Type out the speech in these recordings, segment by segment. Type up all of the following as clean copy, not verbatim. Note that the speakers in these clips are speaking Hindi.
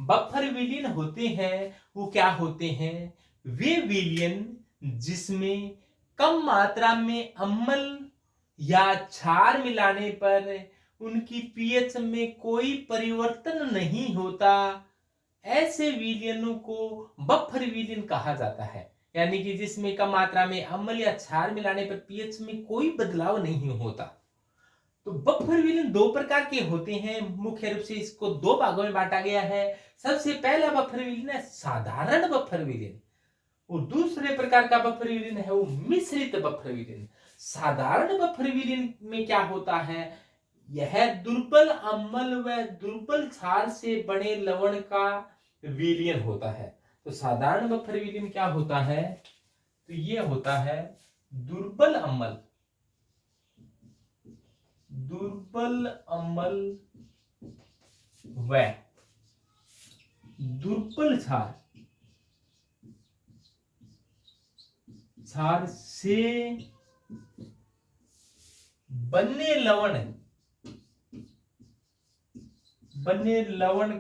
बफर विलयन होते हैं वो क्या होते हैं? वे विलयन जिसमें कम मात्रा में अम्ल या क्षार मिलाने पर उनकी पीएच में कोई परिवर्तन नहीं होता, ऐसे विलयनों को बफर विलयन कहा जाता है। यानी कि जिसमें कम मात्रा में अम्ल या क्षार मिलाने पर पीएच में कोई बदलाव नहीं होता। तो बफर विलयन दो प्रकार के होते हैं, मुख्य रूप से इसको दो भागों में बांटा गया है। सबसे पहला बफर विलयन है साधारण बफर विलयन, और दूसरे प्रकार का बफर विलयन है वो मिश्रित बफर विलयन। साधारण बफर विलयन में क्या होता है? यह दुर्बल अम्ल व दुर्बल क्षार से बने लवण का विलयन होता है। तो साधारण बफर विलयन क्या होता है? तो ये होता है दुर्बल अम्ल व दुर्बल क्षार से बने लवण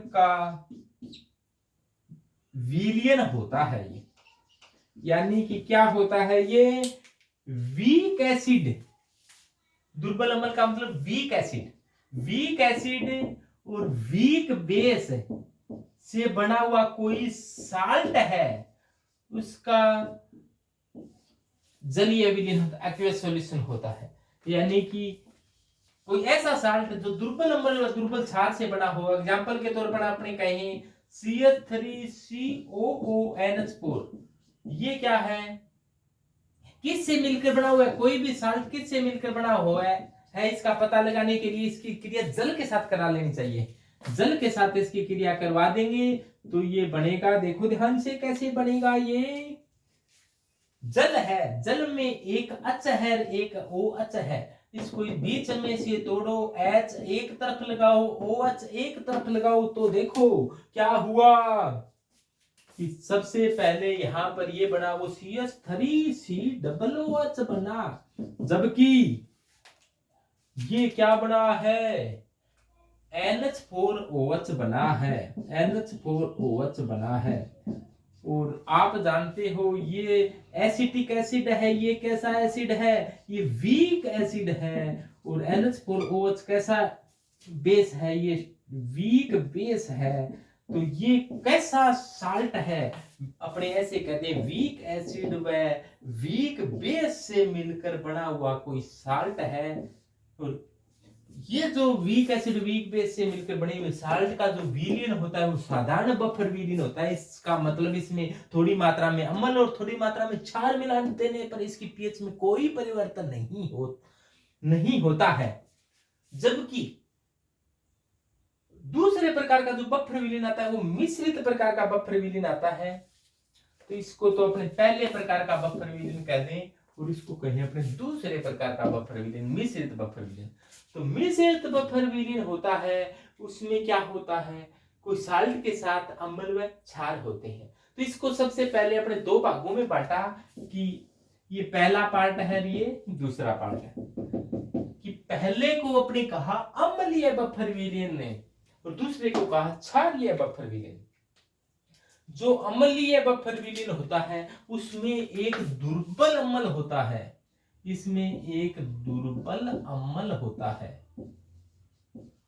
का विलयन होता है ये। यानी कि क्या होता है? ये वीक एसिड, दुर्बल अम्ल का मतलब वीक एसिड और वीक बेस से बना हुआ कोई साल्ट है, उसका जलीय विलयन होता है, एक्वस सॉल्यूशन होता है। यानी कि कोई ऐसा साल्ट जो दुर्बल अम्ल और दुर्बल क्षार से बना हो। एग्जांपल के तौर पर आपने कहें CH3COONH4, ये क्या है? किससे मिलकर बना हुआ है? कोई भी साल्ट किससे मिलकर बना हुआ है इसका पता लगाने के लिए इसकी क्रिया जल के साथ करा लेनी चाहिए। जल के साथ इसकी क्रिया करवा देंगे तो ये बनेगा। देखो ध्यान से कैसे बनेगा। ये जल है, जल में एक H है, एक OH है, इसको बीच में से तोड़ो, H एक तरफ लगाओ, OH एक तरफ लगाओ, तो देखो क्या हुआ कि सबसे पहले यहां पर ये बना वो CH3COOH बना, जबकि ये क्या बना है? NH4OH बना है, NH4OH बना है। और आप जानते हो ये एसिटिक एसिड है। ये कैसा एसिड है? ये वीक एसिड है। और NH4OH कैसा बेस है? ये वीक बेस है। तो ये कैसा साल्ट है? अपने ऐसे कहते हैं वीक एसिड व वीक बेस से मिलकर बना हुआ कोई साल्ट है। और ये जो वीक एसिड वीक बेस से मिलकर बने हुए साल्ट का जो विलयन होता है वो साधारण बफर विलयन होता है। इसका मतलब इसमें थोड़ी मात्रा में अम्ल और थोड़ी मात्रा में क्षार मिला देने पर इसकी पीएच में कोई परिवर्तन नहीं होता है। जबकि दूसरे प्रकार का जो बफर विलयन आता है वो मिश्रित प्रकार का बफर विलयन आता है। तो इसको तो अपने पहले प्रकार का बफर विलयन कह दें और इसको कहें अपने दूसरे प्रकार का बफर विलयन, मिश्रित बफर विलयन। तो मिश्रित बफर विलयन होता है, उसमें क्या होता है? कोई साल्ट के साथ अम्ल व क्षार होते हैं। तो इसको सबसे पहले अपने दो भागों में बांटा कि ये पहला पार्ट है, ये दूसरा पार्ट है। कि पहले को अपने कहा अम्लीय बफर विलयन ने और दूसरे को कहा क्षारीय बफर विलयन। जो अम्लीय बफर विलयन होता है उसमें एक दुर्बल अम्ल होता है, इसमें एक दुर्बल अम्ल होता है।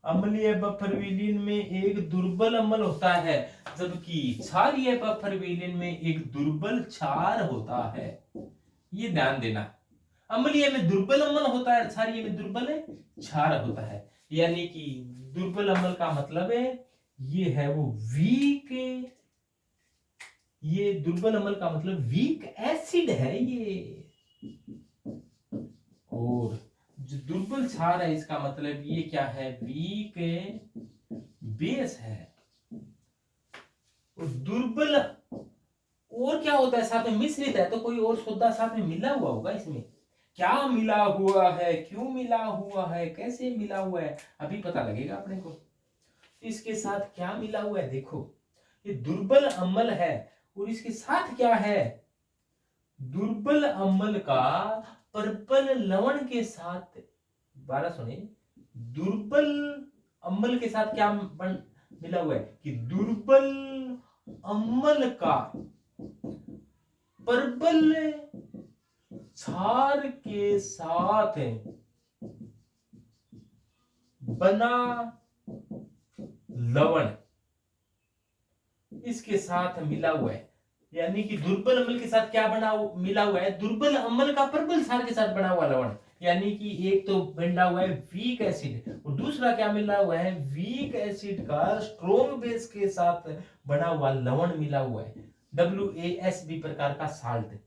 अम्लीय बफर विलयन में एक दुर्बल अम्ल होता है, जबकि क्षारीय बफर विलयन में एक दुर्बल क्षार होता है। ये ध्यान देना, अम्लीय में दुर्बल अम्ल होता है, क्षारीय में दुर्बल क्षार होता है। यानी कि दुर्बल अम्ल का मतलब है ये है वो वीक, ये दुर्बल अम्ल का मतलब वीक एसिड है ये। और जो दुर्बल क्षार है इसका मतलब ये क्या है? वीक बेस है। और दुर्बल और क्या होता है? साथ में मिश्रित है तो कोई और सौदा साथ में मिला हुआ होगा। इसमें क्या मिला हुआ है, क्यों मिला हुआ है, कैसे मिला हुआ है, अभी पता लगेगा अपने को। इसके साथ क्या मिला हुआ है? देखो ये दुर्बल अम्ल है और इसके साथ क्या है? दुर्बल अम्ल का प्रबल लवण के साथ, दोबारा सुने, दुर्बल अम्ल के साथ क्या मिला हुआ है कि दुर्बल अम्ल का प्रबल क्षार के साथ बना लवण इसके साथ मिला हुआ है। यानी कि दुर्बल अम्ल के साथ क्या बना मिला हुआ है, दुर्बल अम्ल का प्रबल क्षार के साथ बना हुआ लवण। यानी कि एक तो बना हुआ है वीक एसिड और दूसरा क्या मिला हुआ है, वीक एसिड का स्ट्रॉन्ग बेस के साथ बना हुआ लवण मिला हुआ है, WASB प्रकार का साल्ट।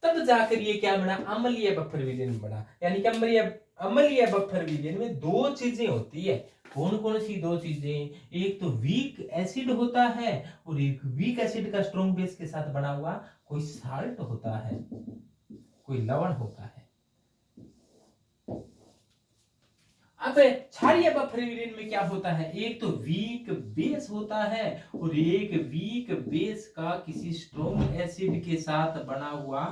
तब जाकर ये क्या बना, अम्लीय बफर विलयन बना। यानी कि अम्लीय बफर विलयन में दो चीजें होती है। कौन कौन सी दो चीजें, एक तो वीक एसिड होता है और एक वीक एसिड का स्ट्रॉन्ग बेस के साथ बना हुआ कोई साल्ट होता है, कोई लवण होता है। अब क्षारीय बफर विलयन में क्या होता है, एक तो वीक बेस होता है और एक वीक बेस का किसी स्ट्रॉन्ग एसिड के साथ बना हुआ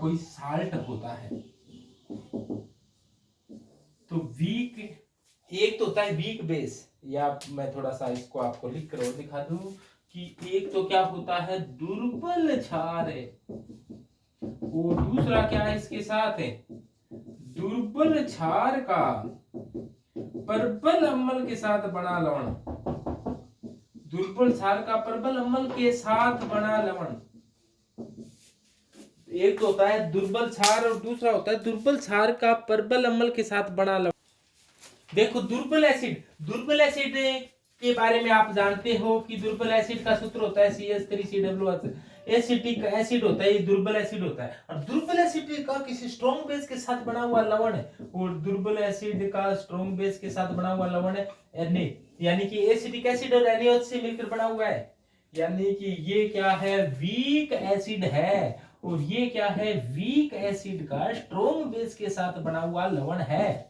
कोई साल्ट होता है। तो वीक, एक तो होता है वीक बेस, या मैं थोड़ा सा इसको आपको लिख कर और दिखा दूं कि एक तो क्या होता है दुर्बल क्षार है और दूसरा क्या है इसके साथ है दुर्बल क्षार का प्रबल अम्ल के साथ बना लवण, दुर्बल क्षार का प्रबल अम्ल के साथ बना लवण। एक तो होता है दुर्बल क्षार और दूसरा होता है दुर्बल क्षार का प्रबल अम्ल के साथ बना लवण। देखो दुर्बल एसिड के बारे में आप जानते हो कि दुर्बल एसिड का सूत्र होता है CH3COOH। एसिटिक एसिड होता है, ये दुर्बल एसिड होता है। और दुर्बल एसिड का किसी स्ट्रॉन्ग बेस के साथ बना हुआ लवण है और दुर्बल एसिड का स्ट्रॉन्ग बेस के साथ बना हुआ लवण है Na, यानी कि एसिटिक एसिड और NaOH से मिलकर बना हुआ है। यानी कि ये क्या है वीक एसिड है और ये क्या है वीक एसिड का स्ट्रॉन्ग बेस के साथ बना हुआ लवण है।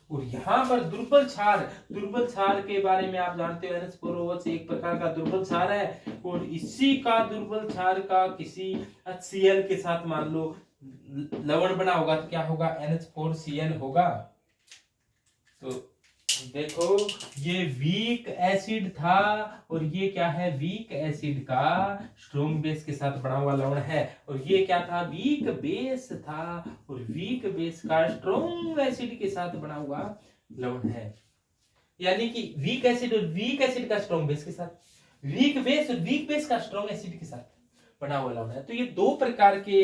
और यहाँ पर दुर्बल क्षार के बारे में आप जानते हो NH4OH एक प्रकार का दुर्बल क्षार है और इसी का दुर्बल क्षार का किसी HCl के साथ मान लो लवण बना होगा तो क्या होगा NH4Cl होगा। तो देखो ये वीक एसिड था और ये क्या है वीक एसिड का स्ट्रॉन्ग बेस के साथ बना हुआ लवण है और ये क्या था वीक बेस था और वीक बेस का स्ट्रॉन्ग एसिड के साथ बना हुआ लवण है। यानी कि वीक एसिड और वीक एसिड का स्ट्रॉन्ग बेस के साथ, वीक बेस और वीक बेस का स्ट्रॉन्ग एसिड के साथ बना हुआ लवण है। तो ये दो प्रकार के,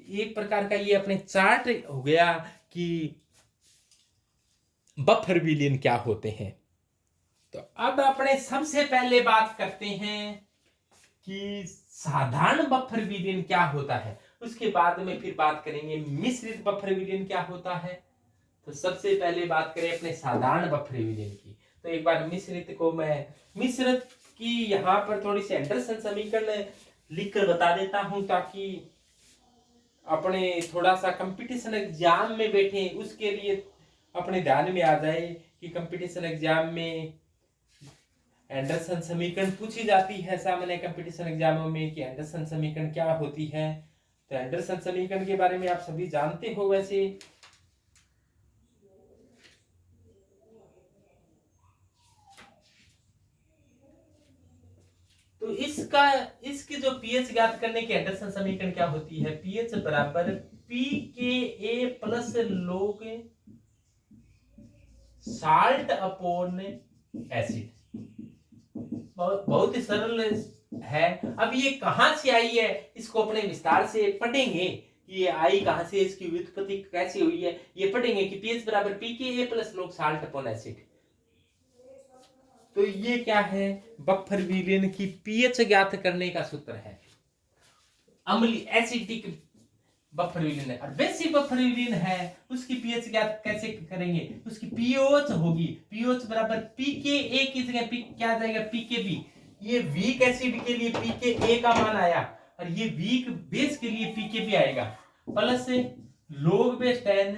एक प्रकार का ये अपने चार्ट हो गया कि बफर विलयन क्या होते हैं। तो अब अपने सबसे पहले बात करते हैं कि साधारण बफर विलयन क्या होता है, उसके बाद में फिर बात करेंगे मिश्रित बफर विलयन क्या होता है। तो सबसे पहले बात करें अपने साधारण बफर विलयन की। तो एक बार मिश्रित की यहां पर थोड़ी सी एंडरसन समीकरण लिखकर बता देता हूं ताकि अपने थोड़ा सा कंपटीशन एग्जाम में बैठे उसके लिए अपने ध्यान में आ जाए कि कंपटीशन एग्जाम में एंडरसन समीकरण पूछी जाती है सामान्य कंपटीशन एग्जामों में कि एंडरसन समीकरण क्या होती है। तो एंडरसन समीकरण के बारे में आप सभी जानते हो वैसे। तो इसकी जो पीएच ज्ञात करने की एंडरसन समीकरण क्या होती है, पीएच बराबर pKa प्लस लोग साल्ट अपॉन एसिड। बहुत ही सरल है। अब ये कहां से आई है इसको अपने विस्तार से पढ़ेंगे, ये आई कहां से, इसकी व्युत्पत्ति कैसे हुई है ये पढ़ेंगे कि पीएच बराबर pKa प्लस लोग साल्ट अपॉन एसिड। तो ये क्या है, बफर विलयन की पीएच ज्ञात करने का सूत्र है। अम्लीय एसिडिक बफर विलयन है और बेसिक बफर विलयन है उसकी पीएच ज्ञात कैसे करेंगे, उसकी पीओएच होगी, पीओएच बराबर pKa की जगह क्या जाएगा pKb। ये वीक एसिड के लिए pKa का मान आया और ये वीक बेस के लिए pKb आएगा plus log base 10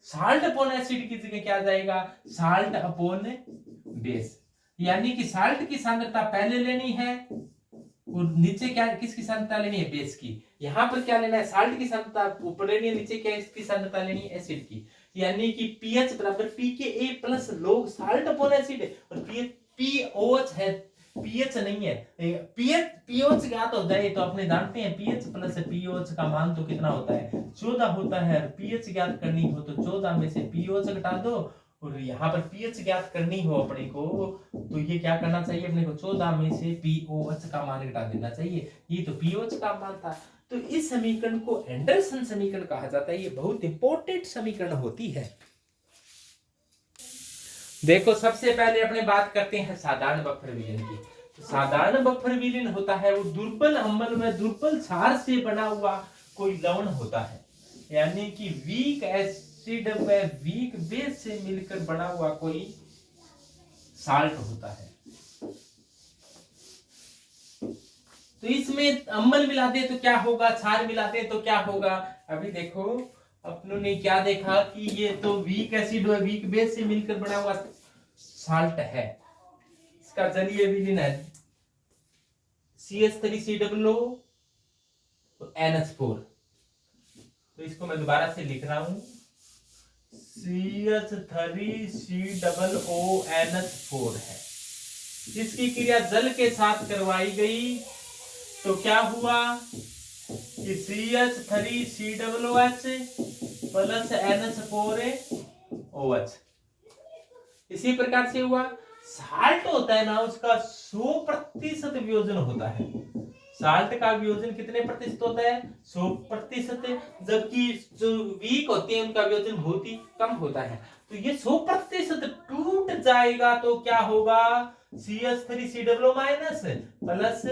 salt upon acid की जगह क्या जाएगा साल्ट अपॉन बेस। यानी कि साल्ट की सांद्रता पहले लेनी है और नीचे क्या किसकी सांद्रता लेनी है बेस की। यहाँ पर क्या लेना है, साल्ट की सांद्रता ऊपर लेनी है, नीचे क्या इसकी सांद्रता लेनी है, एसिड की। यानी कि पीएच बराबर pKa plus log salt upon acid है, और पीएच पीओएच है, पीएच नहीं है। पीएच पीओएच ज्ञात हो जाए तो अपने जानते हैं पीएच प्लस पीओएच का मान तो कितना होता है, 14 होता है। पीएच ज्ञात करनी हो तो 14 में से पीओएच घटा दो, और यहाँ पर पीएच ज्ञात करनी हो अपने को तो ये क्या करना चाहिए, अपने को 14 में से पीओएच का मान घटा देना चाहिए। ये तो पीओएच का मान था। तो इस समीकरण को एंडरसन समीकरण कहा जाता है। ये बहुत इंपॉर्टेंट समीकरण होती है। देखो सबसे पहले अपने बात करते हैं साधारण बफर विलयन की। तो साधारण बफर विलयन होता है वो दुर्बल अम्ल में दुर्बल क्षार से बना हुआ कोई लवण होता है, यानी कि वीक एसिड में वीक बेस से मिलकर बना हुआ कोई साल्ट होता है। तो इसमें अम्ल मिलाते तो क्या होगा, क्षार मिलाते तो क्या होगा। अभी देखो अपनों ने क्या देखा कि ये तो वीक एसिड और वीक बेस से मिलकर बना हुआ साल्ट है। इसका जलीय विलीन है CH3COO NH4। तो इसको मैं दोबारा से लिख रहा हूं, CH3COO NH4 है। इसकी क्रिया जल के साथ करवाई गई तो क्या हुआ कि CH3COOH प्लस NH4OH। इसी प्रकार से हुआ। साल्ट होता है ना, उसका 100% वियोजन होता है। साल्ट का वियोजन कितने प्रतिशत होता है, 100%, जबकि जो वीक होते हैं उनका वियोजन बहुत ही कम होता है। तो ये 100% टूट जाएगा तो क्या होगा, CH3COO minus plus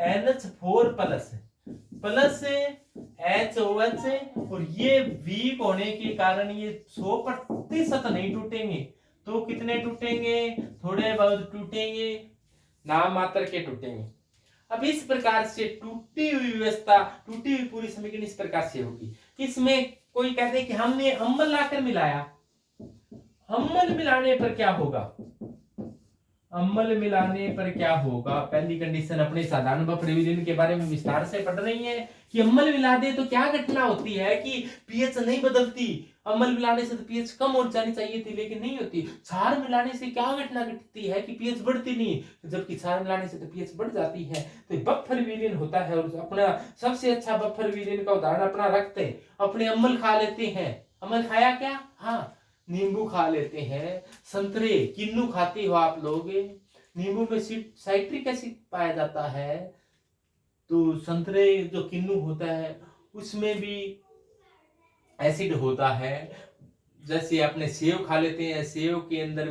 NH4 plus HOH, और ये वीक होने के कारण ये 100% नहीं टूटेंगे। तो कितने टूटेंगे, थोड़े बहुत टूटेंगे, नाम मात्र के टूटेंगे। अब इस प्रकार से टूटी हुई व्यवस्था, टूटी हुई पूरी समीकरण इस प्रकार से होगी। इसमें कोई कहते हैं कि हमने अम्ल लाकर मिलाया, अम्ल मिलाने पर क्या होगा, अम्ल मिलाने पर क्या होगा। पहली कंडीशन अपने साधारण बफर विलयन के बारे में विस्तार से पढ़ रही है कि अम्ल मिला दे तो क्या घटना होती है कि पीएच नहीं बदलती। अम्ल मिलाने से तो पीएच कम हो जानी चाहिए थी, लेकिन नहीं होती। क्षार मिलाने से क्या घटना घटती है कि पीएच बढ़ती नहीं, जबकि क्षार मिलाने से तो पीएच बढ़ जाती है। तो बफर विलयन होता है। और अपना सबसे अच्छा बफर विलयन का उदाहरण अपना रखते हैं, अपने अम्ल खा लेते हैं। अम्ल खाया क्या, हाँ नींबू खा लेते हैं, संतरे किन्नू खाते हो आप लोग, नींबू में साइट्रिक एसिड पाया जाता है। तो संतरे जो किन्नू होता है उसमें भी एसिड होता है। जैसे अपने सेव खा लेते हैं, सेव के अंदर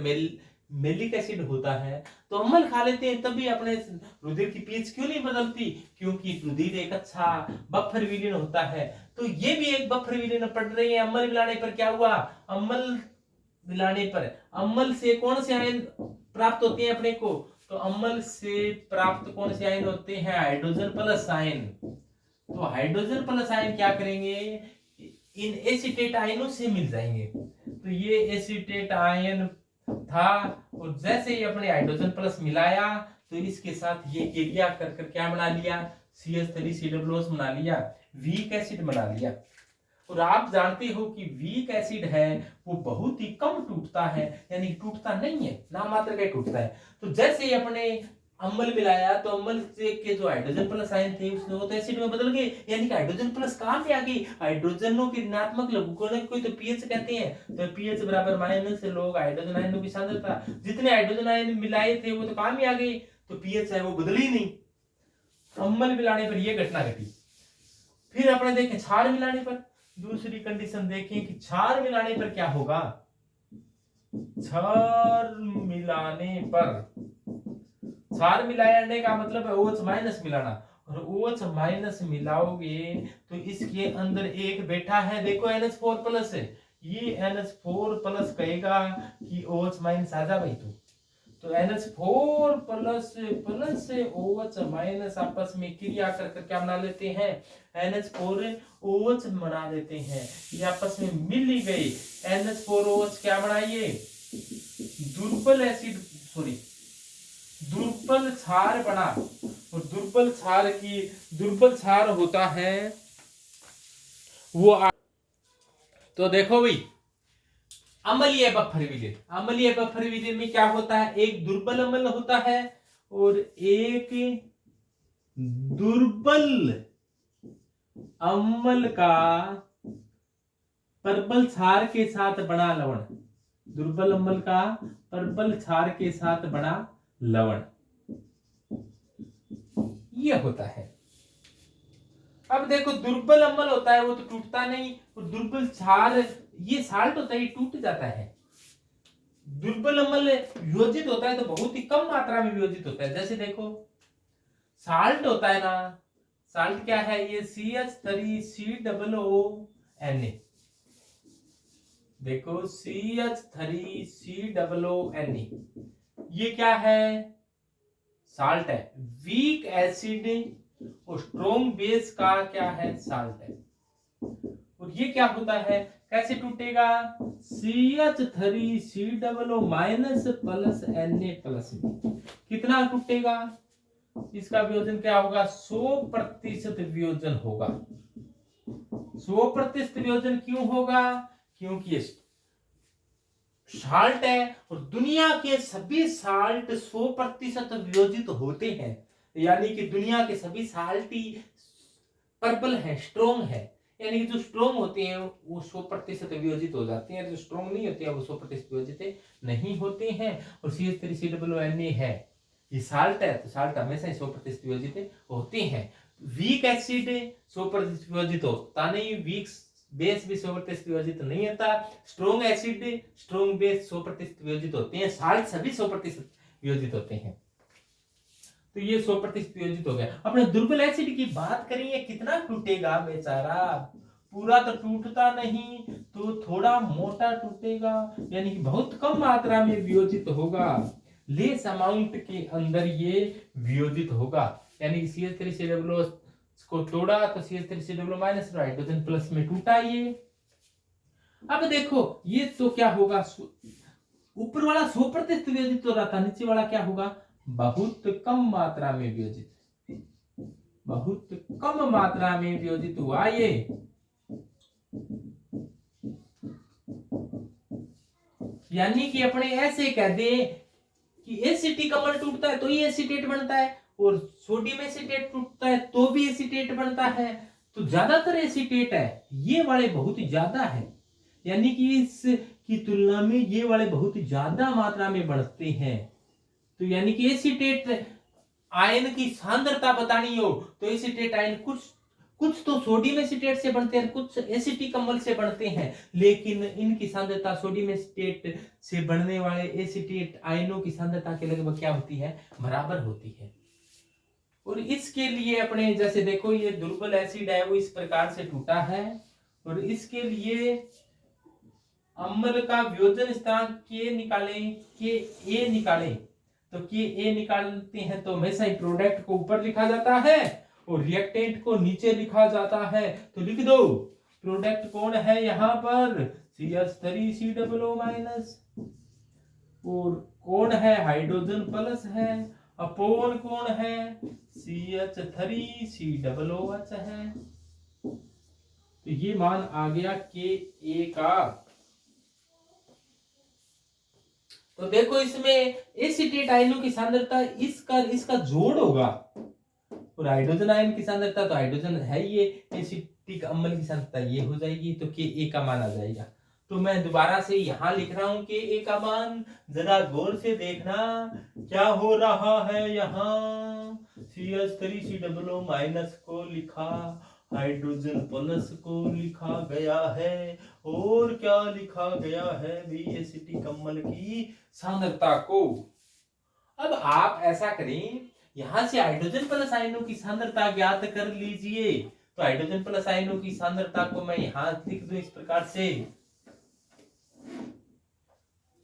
मेलिक एसिड होता है। तो अम्ल खा लेते हैं तभी अपने रुधिर की पीएच क्यों नहीं बदलती, क्योंकि रुधिर एक अच्छा बफर विलयन होता है। तो ये भी एक बफर विलयन पढ़ रही है। अम्ल मिलाने पर क्या हुआ, अम्ल मिलाने पर अम्ल से कौन से आयन प्राप्त होते हैं अपने को, तो अम्ल से प्राप्त कौन से आयन होते हैं, हाइड्रोजन प्लस आयन। तो हाइड्रोजन प्लस आयन क्या करेंगे, इन एसीटेट आयनों से मिल जाएंगे। तो ये एसीटेट आयन था, और जैसे ही अपने हाइड्रोजन प्लस मिलाया तो इसके साथ ये क्रिया कर क्या बना लिया, CH3COO बना लिया, वीक एसिड बना लिया। और आप जानते हो कि वीक एसिड है वो बहुत ही कम टूटता है, यानी टूटता नहीं है, नाम मात्र का टूटता है। तो जैसे ही अपने अम्ल मिलाया तो अम्ल से के जो हाइड्रोजन प्लस आयन थे उसने वो तो एसिड में बदल गए, यानी कि हाइड्रोजन प्लस कहां पे आ गई, हाइड्रोजनों के ऋणात्मक लघुकों को तो पीएच कहते हैं। तो पीएच बराबर माइनस लोग हाइड्रोजन आयनों की सांद्रता, जितने हाइड्रोजन आयन मिलाए थे वो तो कहां में आ गए, तो पीएच है वो बदली नहीं। अम्ल मिलाने पर यह घटना घटी। फिर अपने देखें क्षार मिलाने पर, दूसरी कंडीशन देखें कि क्षार मिलाने पर क्या होगा। क्षार मिलाने पर, क्षार मिलाने का मतलब है OH माइनस मिलाना, और OH माइनस मिलाओगे तो इसके अंदर एक बैठा है, देखो NH4 प्लस है, ये NH4 प्लस कहेगा कि OH माइनस आ जा भाई। तो NH4 plus plus OH minus आपस में क्रिया कर क्या बना लेते हैं, NH4OH बना लेते हैं। ये आपस में मिल ही गई। NH4OH क्या बनाइए, दुर्बल एसिड, सॉरी दुर्बल क्षार बना, और दुर्बल क्षार होता है वो तो देखो भाई, अम्लीय बफर विलयन, अम्लीय बफर विलयन में क्या होता है, एक दुर्बल अम्ल होता है और एक दुर्बल अम्ल का प्रबल क्षार के साथ बना लवण, दुर्बल अम्ल का प्रबल क्षार के साथ बना लवण, यह होता है। अब देखो दुर्बल अम्ल होता है वो तो टूटता नहीं, और दुर्बल क्षार ये साल्ट होता है ये टूट जाता है। दुर्बल अम्ल वियोजित होता है तो बहुत ही कम मात्रा में वियोजित होता है। जैसे देखो साल्ट होता है ना, साल्ट क्या है, ये CH3COONA, देखो CH3COONA, ये क्या है, साल्ट है। वीक एसिड और स्ट्रॉन्ग बेस का क्या है, साल्ट है। और ये क्या होता है, कैसे टूटेगा, CH3COO minus plus Na plus में कितना टूटेगा, इसका वियोजन क्या होगा, 100% वियोजन होगा। 100% वियोजन क्यों होगा, क्योंकि ये साल्ट है और दुनिया के सभी साल्ट 100% वियोजित होते हैं, यानी कि दुनिया के सभी साल्ट ही प्रबल है, स्ट्रॉन्ग है, यानी कि जो स्ट्रॉन्ग होते हैं वो 100% वियोजित हो जाते हैं, जो स्ट्रॉन्ग नहीं होते हैं वो 100% वियोजित नहीं होते हैं। और CH3COONA है, ये साल्ट है, तो साल्ट हमेशा ही 100% वियोजित होते हैं। वीक एसिड 100% वियोजित होता नहीं, वीक बेस भी 100% वियोजित नहीं होता, स्ट्रॉन्ग एसिड स्ट्रॉन्ग बेस 100% वियोजित होते हैं, साल्ट सभी 100% वियोजित होते हैं। तो ये 100% वियोजित हो गया। अपने दुर्बल एसिड की बात करें, कितना टूटेगा बेचारा, पूरा तो टूटता नहीं, तो थोड़ा मोटा टूटेगा, यानी कि बहुत कम मात्रा में वियोजित होगा, लेस अमाउंट के अंदर ये वियोजित होगा। यानी कि CH3COO को तोड़ा तो CH3COO माइनस हाइड्रोजन प्लस में टूटा ये। अब देखो ये तो क्या होगा, ऊपर वाला 100% वियोजित हो रहा था, नीचे वाला क्या होगा, बहुत कम मात्रा में वियोजित, बहुत कम मात्रा में वियोजित हुआ ये। यानी कि अपने ऐसे कह दे कि एसिटिक अम्ल टूटता है तो ही एसीटेट बनता है, और सोडियम एसीटेट टूटता है तो भी एसीटेट बनता है, तो ज्यादातर एसीटेट है ये वाले बहुत ही ज्यादा है, यानी कि इसकी तुलना में ये वाले बहुत ही ज्यादा मात्रा में बढ़ते हैं। तो यानी कि एसीटेट आयन की सांद्रता बतानी हो तो एसीटेट आयन कुछ तो सोडियम एसीटेट से बनते हैं, कुछ एसिटिक अम्ल से बनते हैं, लेकिन इनकी सांद्रता सोडियम एसीटेट से बनने वाले एसीटेट आयनों की सांद्रता के लगभग क्या होती है, बराबर होती है। और इसके लिए अपने जैसे देखो ये दुर्बल एसिड है वो इस प्रकार से टूटा है, और इसके लिए अम्ल का वियोजन स्थिरांक के निकालें, के ए निकालें, तो के ए निकालते हैं तो हमेशा ही प्रोडक्ट को ऊपर लिखा जाता है और रिएक्टेंट को नीचे लिखा जाता है। तो लिख दो प्रोडक्ट कौन है यहाँ पर, CH3COO माइनस, और कौन है, हाइड्रोजन प्लस है, अपोन कौन है, CH3COOH है। तो ये मान आ गया के ए का। तो देखो इसमें एसीटेट आयनों की सांद्रता इसका जोड़ होगा, और हाइड्रोजन आयन की सांद्रता तो हाइड्रोजन है ये, एसिटिक अम्ल की सांद्रता ये हो जाएगी, तो के ए का मान आ जाएगा। तो मैं दोबारा से यहां लिख रहा हूं के ए का मान, जरा गौर से देखना क्या हो रहा है यहाँ, CH3COO माइनस को लिखा, हाइड्रोजन प्लस को लिखा गया है, और क्या लिखा गया है भी, एसिटिक अम्ल की सांद्रता को। अब आप ऐसा करें, यहां से हाइड्रोजन प्लस आयनों की सांद्रता ज्ञात कर लीजिए। तो हाइड्रोजन प्लस आयनों की सांद्रता को मैं यहां लिख दूं इस प्रकार से,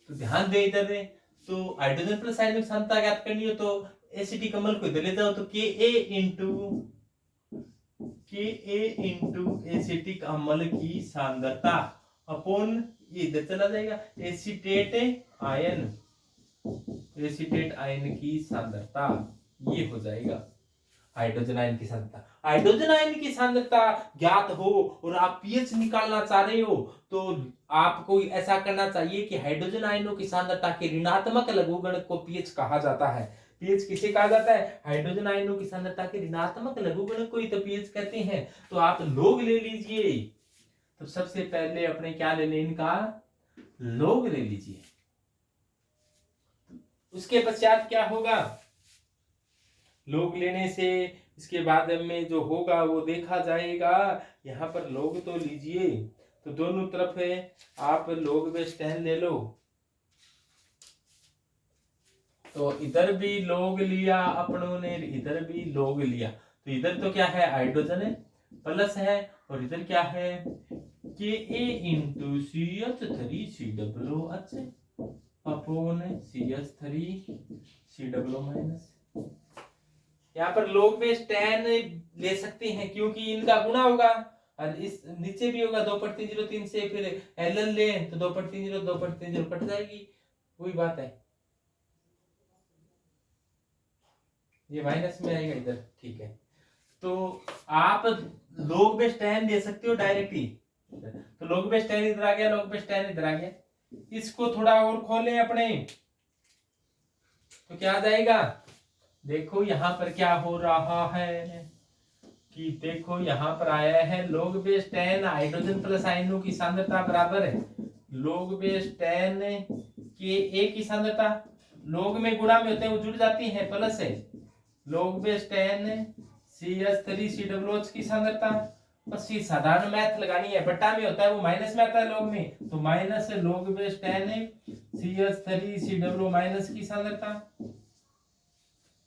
तो ध्यान दे इधर, तो हाइड्रोजन प्लस आयनों की सांद्रता ज्ञात करनी हो तो एसिटिक अम्ल को इधर ले जाओ, तो के ए इंटू एसिटिक अम्ल की सांद्रता अपॉन ये इधर चला जाएगा एसिटेट आयन, एसीटेट आयन की सांद्रता, ये हो जाएगा हाइड्रोजन आयन की सांद्रता। हाइड्रोजन आयन की सांद्रता ज्ञात हो और आप पीएच निकालना चाह रहे हो तो आपको ऐसा करना चाहिए कि हाइड्रोजन आयनों की सांद्रता के ऋणात्मक लघुगणक को पीएच कहा जाता है। पीएच किसे कहा जाता है? हाइड्रोजन आयनों की सांद्रता के ऋणात्मक लघुगणक को ही तो पीएच कहते हैं। तो आप लोग ले लीजिए। तो सबसे पहले अपने क्या ले लें, इनका लोग ले लीजिए। उसके पश्चात क्या होगा, लोग लेने से इसके बाद में जो होगा वो देखा जाएगा। यहां पर लोग तो लीजिए, तो दोनों तरफ है आप लोग बेस 10 ले लो। तो इधर भी लोग लिया अपनों ने, इधर भी लोग लिया। तो इधर तो क्या है, हाइड्रोजन है प्लस है, और इधर क्या है KA*CH3COOH अपॉन CH3COO-। यहाँ पर लोग बेस 10 ले सकते हैं क्योंकि इनका गुणा होगा और इस नीचे भी होगा 2/303 से, फिर ln ले तो 2/3 2/3 कट जाएगी, वही बात है। ये माइनस में आएगा इधर, ठीक है। तो आप लोग बेस 10 ले सकते हो डायरेक्ट ही। तो लोग बेस 10 इधर आ गया, लोग बेस 10 इधर आ गया। इसको थोड़ा और खोलें अपने, तो क्या आ जाएगा, देखो यहां पर क्या हो रहा है कि देखो यहां पर आया है log बेस 10 हाइड्रोजन प्लस आयनों की सांद्रता बराबर है log बेस 10 के A की सांद्रता, log में गुणा में होते हैं वो जुड़ जाती है, प्लस है log बेस 10 CH3COOH की सांद्रता। बस ये साधारण मैथ लगानी है, बट्टा में होता है वो माइनस में आता है log में, तो माइनस log बेस 10 CH3COO- की सांद्रता।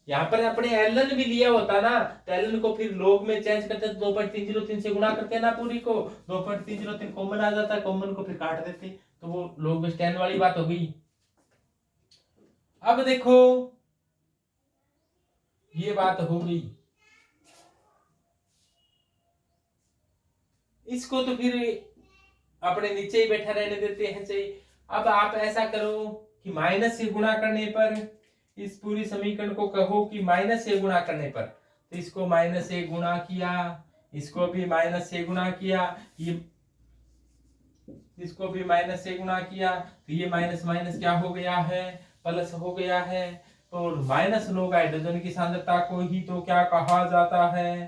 यहाँ पर अपने ln भी लिया होता ना, तो ln को फिर log में चेंज करते तो 2/303 से गुणा करते ना, पूरी को 2/303 कॉमन आ जाता है, कॉमन को फिर काट देते, तो वो log बेस 10 वाली बात हो गई। अब देखो ये बात हो गई, इसको तो फिर अपने नीचे ही बैठा रहने देते हैं चाहिए। अब आप ऐसा करो कि माइनस से गुणा करने पर इस पूरी समीकरण को कहो कि माइनस से गुणा करने पर, तो इसको माइनस से गुणा किया, इसको भी माइनस से गुणा किया, ये इसको भी माइनस से गुणा किया, तो ये माइनस माइनस क्या हो गया है, प्लस हो गया है। तो माइनस लोग हाइड्रोजन की सांद्रता को ही तो क्या कहा जाता है,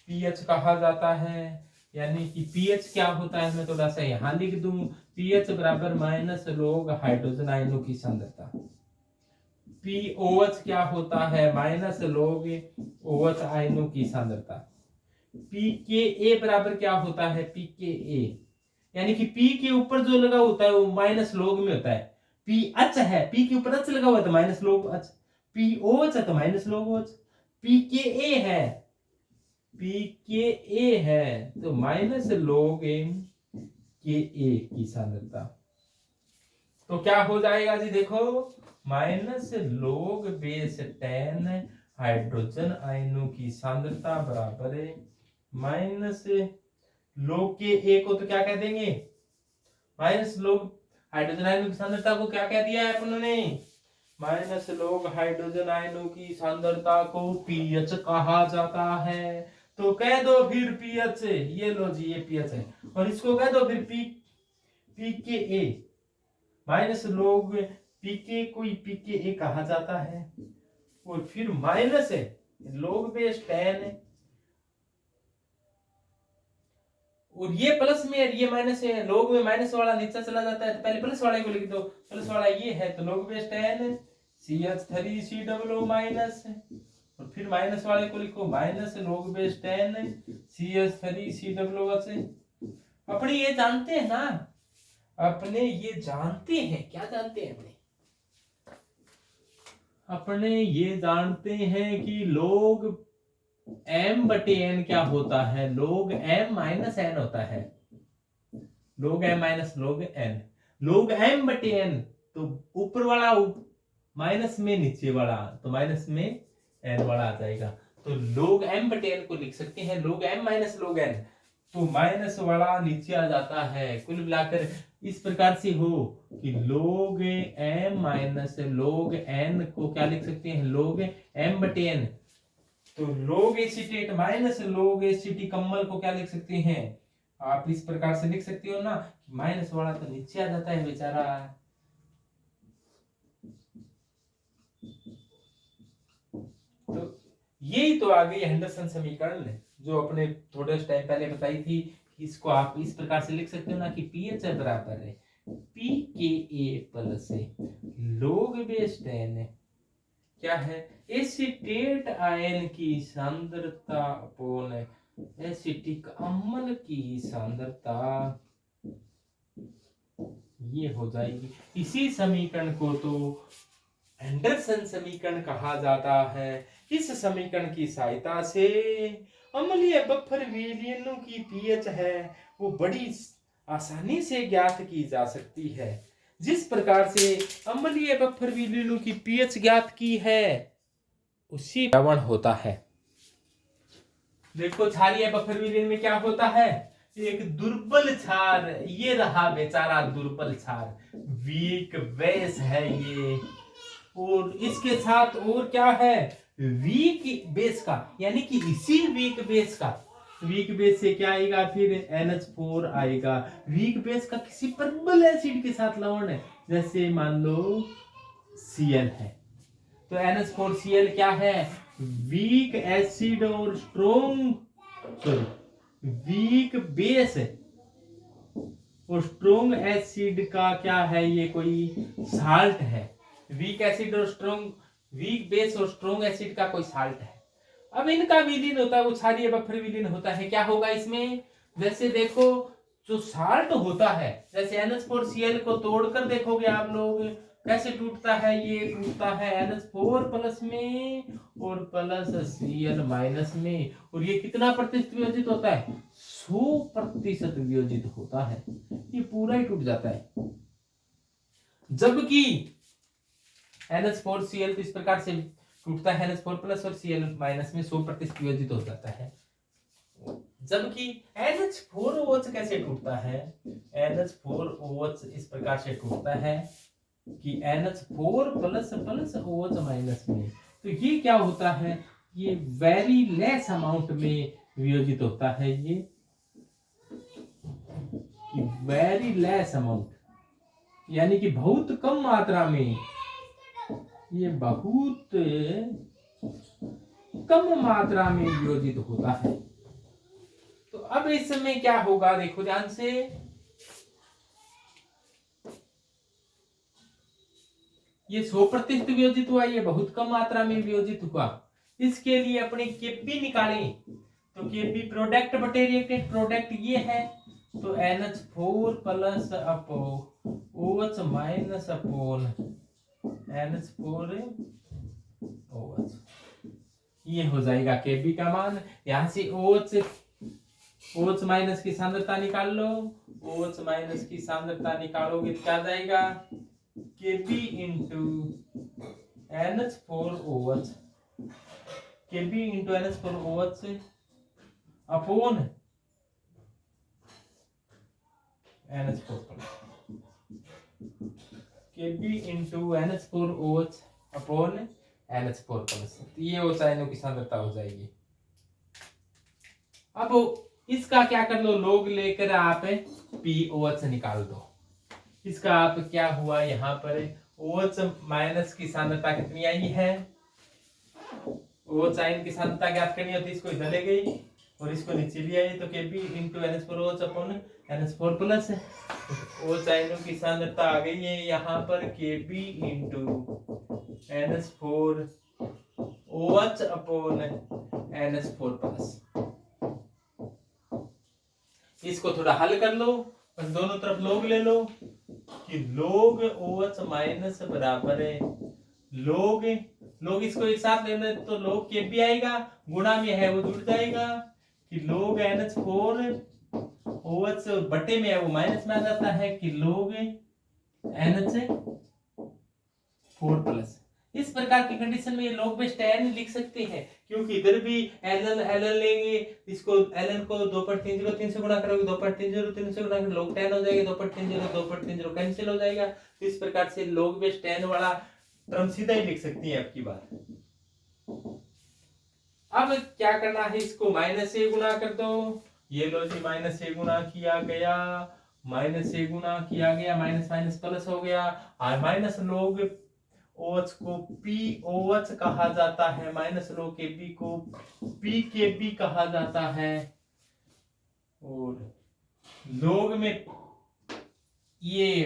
पीएच कहा जाता है। यानी कि पीएच क्या होता है, मैं थोड़ा सा यहां लिख दूं, पीएच बराबर माइनस लोग हाइड्रोजन आयनों की सांद्रता। पीओएच क्या होता है, माइनस लोग ओएच आयनों की सांद्रता। पीकेए बराबर क्या होता है, पीकेए यानी कि पी के ऊपर जो लगा होता है वो माइनस लोग में होता है। पी एच है, पी के ऊपर एच लगा हुआ है तो माइनस लोग एच, पीओएच है तो माइनस लोग ओएच। पीकेए है, पीकेए है तो माइनस लोग के ए की सांद्रता। तो क्या हो जाएगा जी, देखो माइनस लोग बेस 10 हाइड्रोजन आयनों की सांद्रता बराबर है माइनस लोग के ए को तो क्या कह देंगे, माइनस लोग हाइड्रोजन आयनों की सांद्रता को क्या कह दिया है अपन ने, माइनस लोग हाइड्रोजन आयनों की सांद्रता को पीएच कहा जाता है। तो कह दो फिर पीएच, ये लो जी ये पीएच है, और इसको कह दो फिर पी के ए, माइनस लोग पीके को पीके कहा जाता है, और फिर माइनस है लोग बेस 10 है, और ये प्लस में और ये माइनस है, लोग में माइनस वाला नीचे चला जाता है, तो पहले प्लस वाले को लिख दो, प्लस वाला ये है तो लोग बेस 10 CH3COO माइनस, और फिर माइनस वाले को लिखो माइनस लोग बेस 10 CH3COOH। अपने ये जानते हैं ना, अपने ये जानते हैं, क्या जानते हैं अपने ये जानते हैं कि लोग m बटे n क्या होता है, लोग m माइनस n होता है, लोग m माइनस लोग n, लोग m बटे n तो ऊपर वाला माइनस में नीचे वाला तो माइनस में n वाला आ जाएगा, तो लोग m बटे n को लिख सकते हैं लोग m माइनस लोग n। तो माइनस वाला नीचे आ जाता है। कुल मिलाकर इस प्रकार से हो कि log m minus log n को क्या लिख सकते हैं, log m बटे n। तो log acetate minus log ACT कम्मल को क्या लिख सकते हैं, आप इस प्रकार से लिख सकते हो ना, माइनस वाला तो नीचे आ जाता है बेचारा। तो यही तो आ गई हेंडरसन समीकरण जो अपने थोड़े टाइम पहले बताई थी। इसको आप इस प्रकार से लिख सकते हो ना कि पीएच बराबर है पी के ए प्लस log बेस 10 क्या है, एसीटेट आयन की सांद्रता अपोन एसिटिक अम्ल की सांद्रता, ये हो जाएगी। इसी समीकरण को तो एंडरसन समीकरण कहा जाता है। इस समीकरण की सहायता से अम्लीय बफर विलयनों की पीएच है वो बड़ी आसानी से ज्ञात की जा सकती है। जिस प्रकार से अम्लीय बफर विलयनों की पीएच ज्ञात की है उसी द्रवण होता है। देखो क्षारीय बफर विलयन में क्या होता है, एक दुर्बल क्षार, ये रहा बेचारा दुर्बल क्षार, वीक बेस है ये, और इसके साथ और क्या है, वीक बेस का, यानी कि इसी वीक बेस का, वीक बेस से क्या आएगा फिर NH4 आएगा। वीक बेस का किसी प्रबल एसिड के साथ लवण है, जैसे मान लो Cl है, तो NH4Cl क्या है, वीक एसिड और स्ट्रोंग, सॉरी वीक बेस और स्ट्रोंग एसिड का क्या है, ये कोई साल्ट है। वीक एसिड और स्ट्रोंग, वीक बेस और स्ट्रोंग एसिड का कोई साल्ट है। अब इनका विलीन होता है वो क्षारीय बफर विलीन होता है। क्या होगा इसमें, जैसे देखो जो साल्ट होता है, जैसे NH4Cl को तोड़कर देखोगे आप लोग कैसे टूटता है, ये टूटता है NH4 प्लस में और प्लस Cl माइनस में, और ये कितना प्रतिशत वियोजित होता है, 100% वियोजित होता है, ये पूरा ही टूट जाता है। जबकि NH4Cl तो इस प्रकार से टूटता है, NH4 प्लस और Cl माइनस में 100% वियोजित हो जाता है। जबकि NH4OH कैसे टूटता है, NH4OH इस प्रकार से टूटता है कि NH4 plus plus OH minus में, तो ये क्या होता है, ये वेरी लेस अमाउंट में वियोजित होता है, ये वेरी लेस अमाउंट, यानी कि बहुत कम मात्रा में, ये बहुत कम मात्रा में वियोजित होता है। तो अब इस समय क्या होगा, देखो ध्यान से, ये 100% वियोजित हुआ, ये बहुत कम मात्रा में वियोजित हुआ। इसके लिए अपने केपी निकालें, तो केपी प्रोडक्ट बटे रिएक्टेंट प्रोडक्ट ये है, तो NH4 प्लस अपो OH माइनस अपोन NH4 OH, ये हो जाएगा केबी का मान। यहां से OH माइनस की सांद्रता निकाल लो, OH माइनस की सांद्रता निकालोगे तो क्या जाएगा, Kb into NH4OH, Kb into NH4OH upon NH4 Kb into NH4OH upon NH4 plus, ये ओसाइनों की सांद्रता हो जाएगी। अब इसका क्या कर लो, लोग लेकर आप POH निकाल दो। इसका आप क्या हुआ, यहाँ पर OH माइनस की सांद्रता कितनी आई है, OH आयन की सांद्रता ज्ञात करनी होती है, इसको इधर ले गई और इसको नीचे ले आई, तो Kb into NH4OH upon NH4 plus है, OH आयनों की सांद्रता आ गई है यहाँ पर Kb into NH4OH upon NH4 plus. इसको थोड़ा हल कर लो, बस दोनों तरफ लोग ले लो कि log OH माइनस बराबर है log इसको एक साथ लेना तो log Kb आएगा, गुणा में है वो जुड़ जाएगा कि log NH4 OH बटे में है वो माइनस में आ जाता है कि log NH4 प्लस। इस प्रकार की कंडीशन में ये log base tan लिख सकते हैं, क्योंकि इधर भी ln लेंगे, इसको ln को 2.303 से गुणा करोगे 2.303 से गुणा करोगे log tan हो जाएगा, 2.30 कैंसिल हो जाएगा। तो इस प्रकार से log base tan वाला टर्म सीधा ही लिख सकती है आपकी बात। अब क्या करना है, इसको माइनस से गुणा कर दो। ये लो जी, माइनस से गुणा किया गया, माइनस से गुणा किया गया, माइनस माइनस प्लस हो गया, और माइनस log OH को POH कहा जाता है, माइनस log KB को PKB कहा जाता है। और log में ये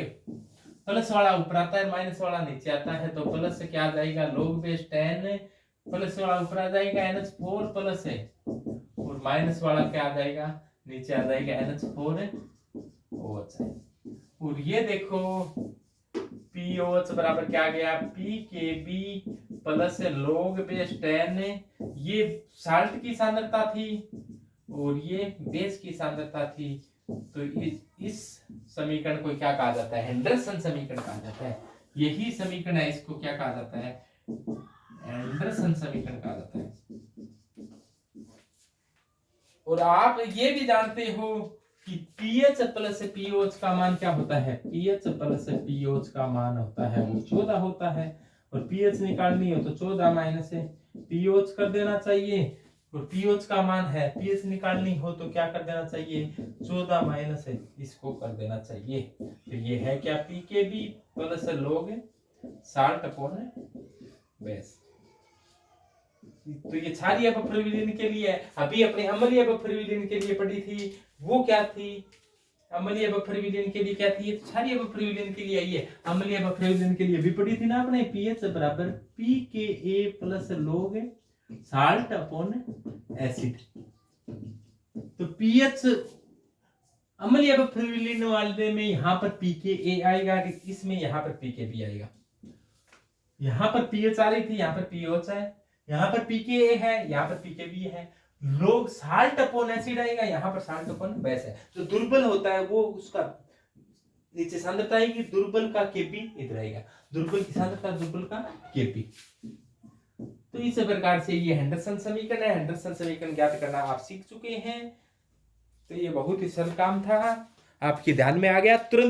प्लस वाला ऊपर आता है, माइनस वाला नीचे आता है, तो प्लस से क्या आ जाएगा, log base tan प्लस वाला ऊपर आ जाएगा NH4 प्लस है, और माइनस वाला क्या आ जाएगा, नीचे आ जाएगा NH4 OH है। और ये देखो POH बराबर क्या आ गया, PKB plus log base tan, ये साल्ट की सांद्रता थी और ये बेस की सांद्रता थी। तो इस समीकरण को क्या कहा जाता है, हेंडरसन समीकरण कहा जाता है। यही समीकरण है, इसको क्या कहा जाता है, एंडरसन समीकरण कहा जाता है। और आप ये भी जानते हो कि पीएच प्लस पीओच का मान क्या होता है, पीएच प्लस पीओच का मान होता है वो 14 होता है, और पीएच निकालनी हो तो 14 माइनस पीओच कर देना चाहिए, और पीओच का मान है, पीएच निकालनी हो तो क्या कर देना चाहिए, 14 माइनस इसको कर देना चाहिए। तो ये है क्या, pKb plus log 60 upon base. तो ये क्षारीय बफर विलीन के लिए, अभी अपने अम्लीय बफर विलीन के लिए पढ़ी थी, वो क्या थी, अम्लीय बफर विलीन के लिए क्या थी, क्षारीय बफर विलीन के लिए, ये अम्लीय बफर विलीन के लिए भी पढ़ी थी ना अपने, पीएच बराबर pKa plus log salt upon acid. तो पीएच अम्लीय बफर विलीन वाले में यहां पर पीकेए आएगा, इसमें यहां पर पीकेबी आएगा। यहां पर पीएच आ रही थी, यहां पर पीओच है, यहां पर पीकेए है, यहां पर पीकेबी है, log साल्ट अपॉन एसिड आएगा, यहां पर साल्ट अपॉन बेस है। जो दुर्बल होता है वो उसका नीचे सांद्रता आएगी, दुर्बल का केपी इधर आएगा, दुर्बल की सांद्रता, दुर्बल का केपी। तो इस प्रकार से ये हेंडरसन समीकरण है। हेंडरसन समीकरण ज्ञात करना आप सीख चुके हैं। तो ये बहुत ही सरल काम था, आपके ध्यान में आ गया तुरंत।